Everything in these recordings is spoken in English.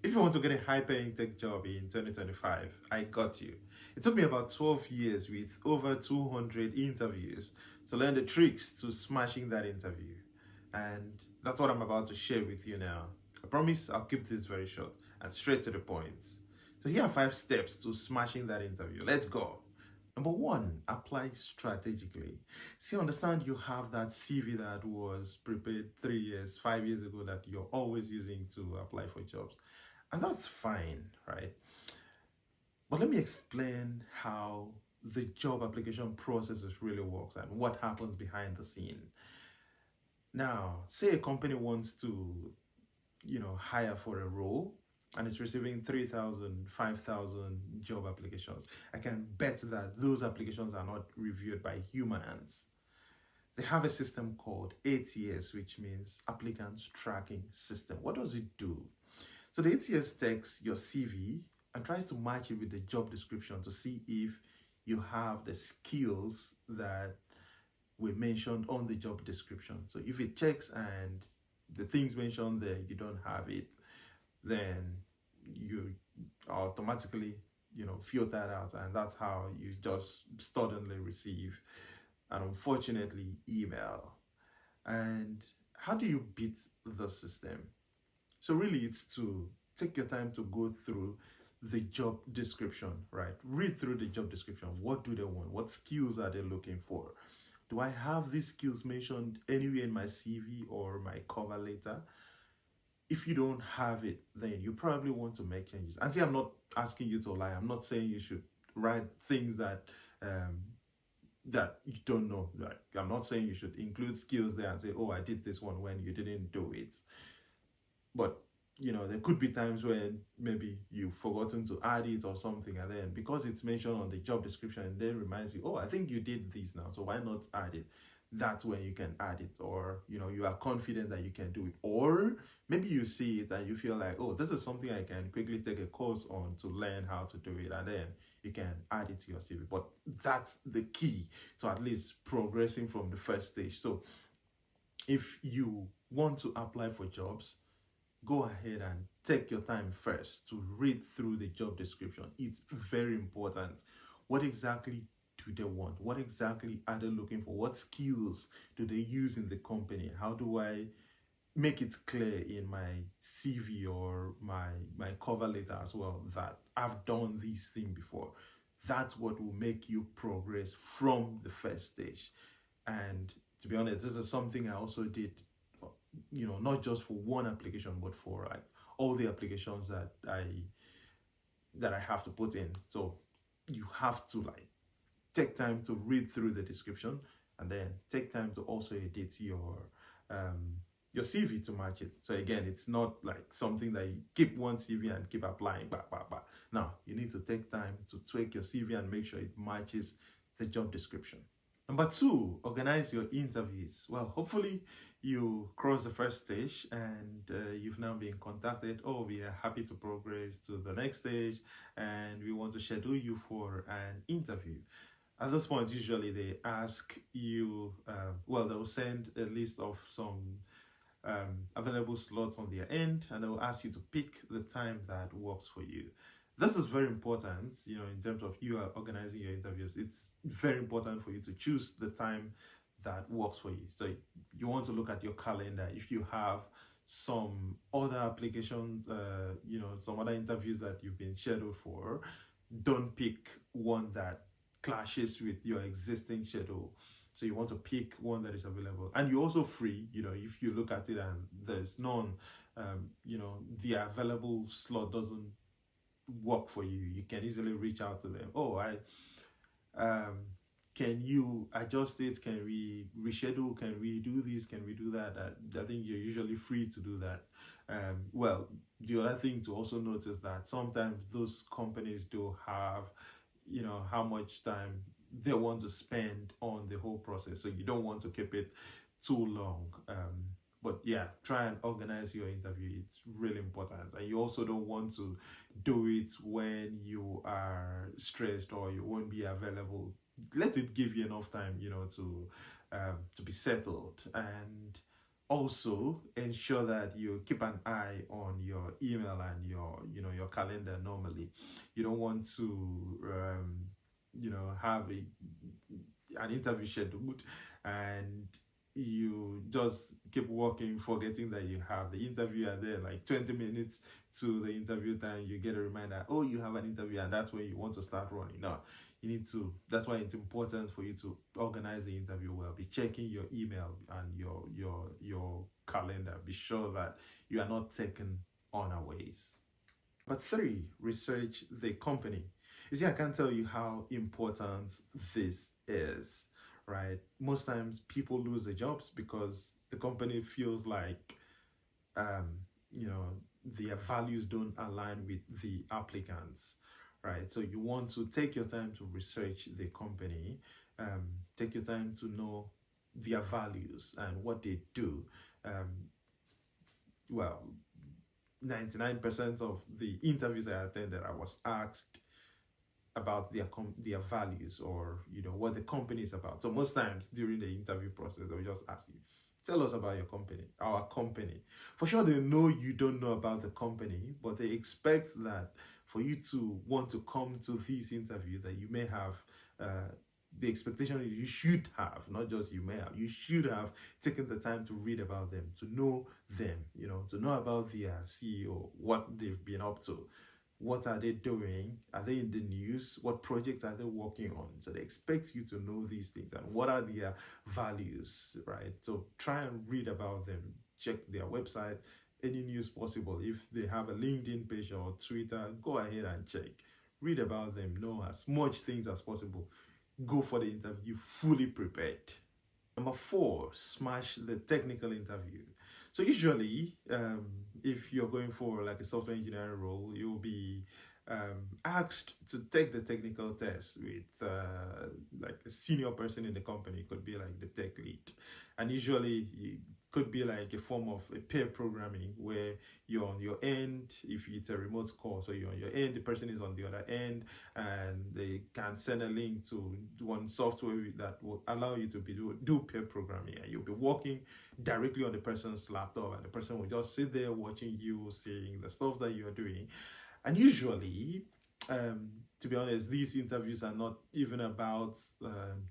If you want to get a high-paying tech job in 2025, I got you. It took me about 12 years with over 200 interviews to learn the tricks to smashing that interview. And that's what I'm about to share with you now. I promise I'll keep this very short and straight to the point. So here are 5 steps to smashing that interview. Let's go. Number one, apply strategically. See, understand you have that CV that was prepared 3 years, 5 years ago that you're always using to apply for jobs. And that's fine, right? But let me explain how the job application processes really works and what happens behind the scene. Now, say a company wants to, hire for a role and it's receiving 3,000, 5,000 job applications. I can bet that those applications are not reviewed by humans. They have a system called ATS, which means Applicants Tracking System. What does it do? So the ATS takes your CV and tries to match it with the job description to see if you have the skills that were mentioned on the job description. So if it checks and the things mentioned there, you don't have it, then you automatically, filter that out, and that's how you just suddenly receive an unfortunately email. And how do you beat the system? So really it's to take your time to go through the job description, right? Read through the job description. What do they want? What skills are they looking for? Do I have these skills mentioned anywhere in my CV or my cover letter? If you don't have it, then you probably want to make changes. And see, I'm not asking you to lie. I'm not saying you should write things um, that you don't know. Like, I'm not saying you should include skills there and say, oh, I did this one when you didn't do it. But there could be times when maybe you've forgotten to add it or something, and then because it's mentioned on the job description, and then reminds you, oh, I think you did this now, so why not add it? That's when you can add it, or you are confident that you can do it, or maybe you see it and you feel like, oh, this is something I can quickly take a course on to learn how to do it, and then you can add it to your CV. But that's the key to at least progressing from the first stage. So if you want to apply for jobs, go ahead and take your time first to read through the job description. It's very important. What exactly do they want? What exactly are they looking for? What skills do they use in the company? How do I make it clear in my CV or my cover letter as well that I've done this thing before? That's what will make you progress from the first stage. And to be honest, this is something I also did, not just for one application, but for like all the applications that I have to put in. So you have to like take time to read through the description, and then take time to also edit your CV to match it. So again, it's not like something that you keep one CV and keep applying back. Now you need to take time to tweak your CV and make sure it matches the job description. Number two, organize your interviews. Well, hopefully you cross the first stage and you've now been contacted. Oh, we are happy to progress to the next stage and we want to schedule you for an interview. At this point, usually they ask you, they'll send a list of some available slots on their end, and they'll ask you to pick the time that works for you. This is very important, in terms of you are organizing your interviews. It's very important for you to choose the time that works for you. So you want to look at your calendar. If you have some other applications, some other interviews that you've been scheduled for, don't pick one that clashes with your existing schedule. So you want to pick one that is available, and you're also free. If you look at it and there's none, the available slot doesn't work for you, you can easily reach out to them. Oh, can you adjust it? Can we reschedule? Can we do this? Can we do that? I think you're usually free to do that. The other thing to also notice that sometimes those companies do have, how much time they want to spend on the whole process. So you don't want to keep it too long. But yeah, try and organize your interview. It's really important. And you also don't want to do it when you are stressed or you won't be available. Let it give you enough time, to be settled. And Also ensure that you keep an eye on your email and your calendar. Normally you don't want to have an interview scheduled and you just keep working, forgetting that you have the interview, and then like 20 minutes to the interview time you get a reminder, oh, you have an interview, and that's when you want to start running. No, you need to, that's why it's important for you to organize the interview well. Be checking your email and your calendar. Be sure that you are not taken unawares. But three, research the company. You see, I can't tell you how important this is, right? Most times people lose their jobs because the company feels like, um, you know, their values don't align with the applicants, right? So you want to take your time to research the company, take your time to know their values and what they do. Well, 99% of the interviews I attended, I was asked about their values, or what the company is about. So most times during the interview process, they'll just ask you, tell us about your company, our company. For sure, they know you don't know about the company, but they expect that for you to want to come to this interview, that you may have the expectation that you should have, not just you may have, you should have taken the time to read about them, to know them, to know about their CEO, what they've been up to, what are they doing, are they in the news, what projects are they working on. So they expect you to know these things, and what are their values, right? So try and read about them, check their website, any news possible. If they have a LinkedIn page or Twitter, go ahead and check, read about them, know as much things as possible. Go for the interview fully prepared. Number four, smash the technical interview. So usually, if you're going for like a software engineering role, you'll be asked to take the technical test with like a senior person in the company. It could be like the tech lead, and usually it could be like a form of a pair programming where you're on your end. If it's a remote call, so you're on your end, the person is on the other end, and they can send a link to one software that will allow you to do pair programming, and you'll be working directly on the person's laptop, and the person will just sit there watching you, seeing the stuff that you're doing. And usually, to be honest, these interviews are not even about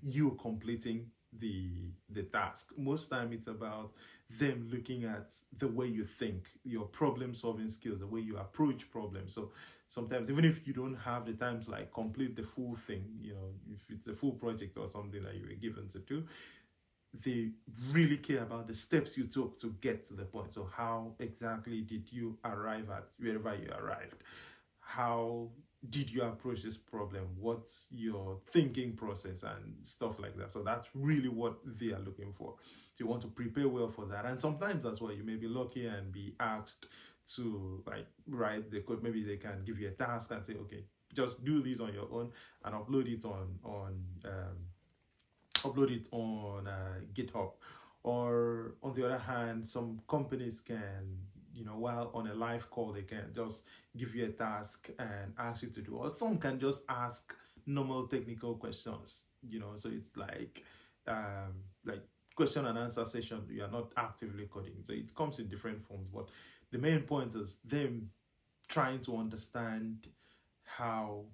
you completing the task. Most time it's about them looking at the way you think, your problem solving skills, the way you approach problems. So sometimes, even if you don't have the time to like complete the full thing, if it's a full project or something that you were given to do, they really care about the steps you took to get to the point. So how exactly did you arrive at wherever you arrived? How did you approach this problem? What's your thinking process and stuff like that? So that's really what they are looking for. So you want to prepare well for that. And sometimes as well, you may be lucky and be asked to like write the code. Maybe they can give you a task and say, okay, just do this on your own and upload it on GitHub. Or on the other hand, some companies can, while on a live call, they can just give you a task and ask you to do, or some can just ask normal technical questions, so it's like question and answer session. You are not actively coding, so it comes in different forms, but the main point is them trying to understand how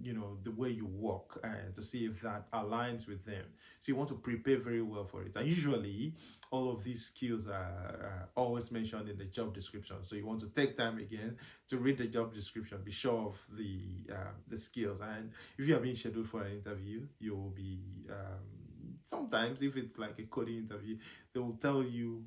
the way you work, and to see if that aligns with them. So you want to prepare very well for it, and usually all of these skills are always mentioned in the job description. So you want to take time again to read the job description, be sure of the skills. And if you are being scheduled for an interview, you will be sometimes, if it's like a coding interview, they will tell you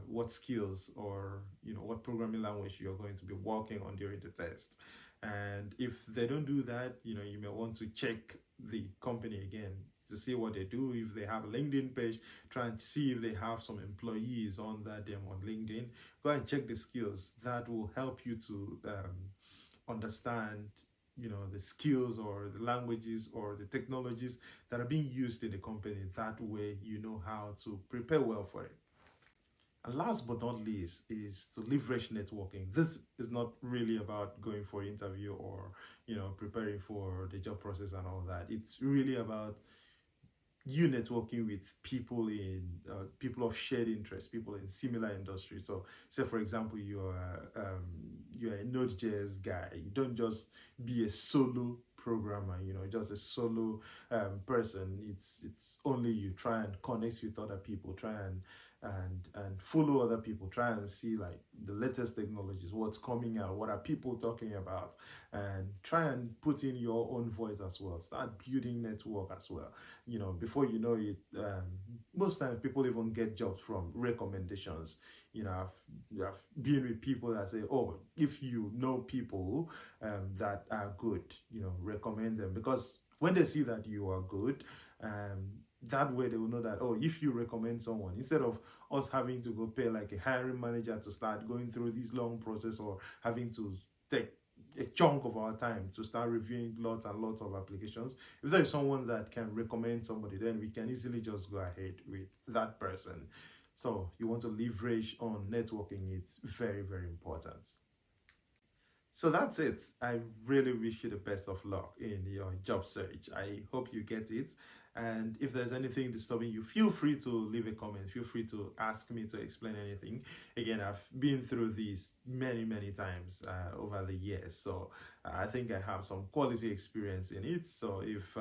what skills or what programming language you're going to be working on during the test. And if they don't do that, you may want to check the company again to see what they do. If they have a LinkedIn page, try and see if they have some employees on that them on LinkedIn. Go and check the skills. That will help you to understand the skills or the languages or the technologies that are being used in the company. That way you know how to prepare well for it. And last but not least is to leverage networking. This is not really about going for an interview or preparing for the job process and all that. It's really about you networking with people in people of shared interest, people in similar industry. So, say for example, you're a Node.js guy. You don't just be a solo programmer. You know, just a solo person. It's only you. Try and connect with other people. Try and follow other people. Try and see like the latest technologies, what's coming out, what are people talking about, and try and put in your own voice as well. Start building network as well. You know, before you know it, most times people even get jobs from recommendations. You know, I've been with people that say, oh, if you know people that are good, you know, recommend them, because when they see that you are good, that way they will know that, oh, if you recommend someone, instead of us having to go pay like a hiring manager to start going through this long process, or having to take a chunk of our time to start reviewing lots and lots of applications. If there is someone that can recommend somebody, then we can easily just go ahead with that person. So you want to leverage on networking. It's very, very important. So that's it. I really wish you the best of luck in your job search. I hope you get it. And if there's anything disturbing you, feel free to leave a comment. Feel free to ask me to explain anything. Again, I've been through these many, many times over the years. So I think I have some quality experience in it. So if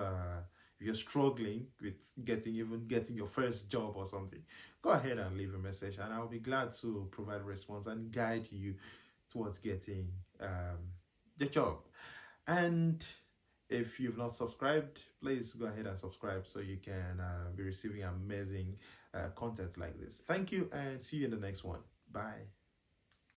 you're struggling with getting your first job or something, go ahead and leave a message, and I'll be glad to provide a response and guide you towards getting the job. And if you've not subscribed, please go ahead and subscribe so you can be receiving amazing content like this. Thank you, and see you in the next one. Bye.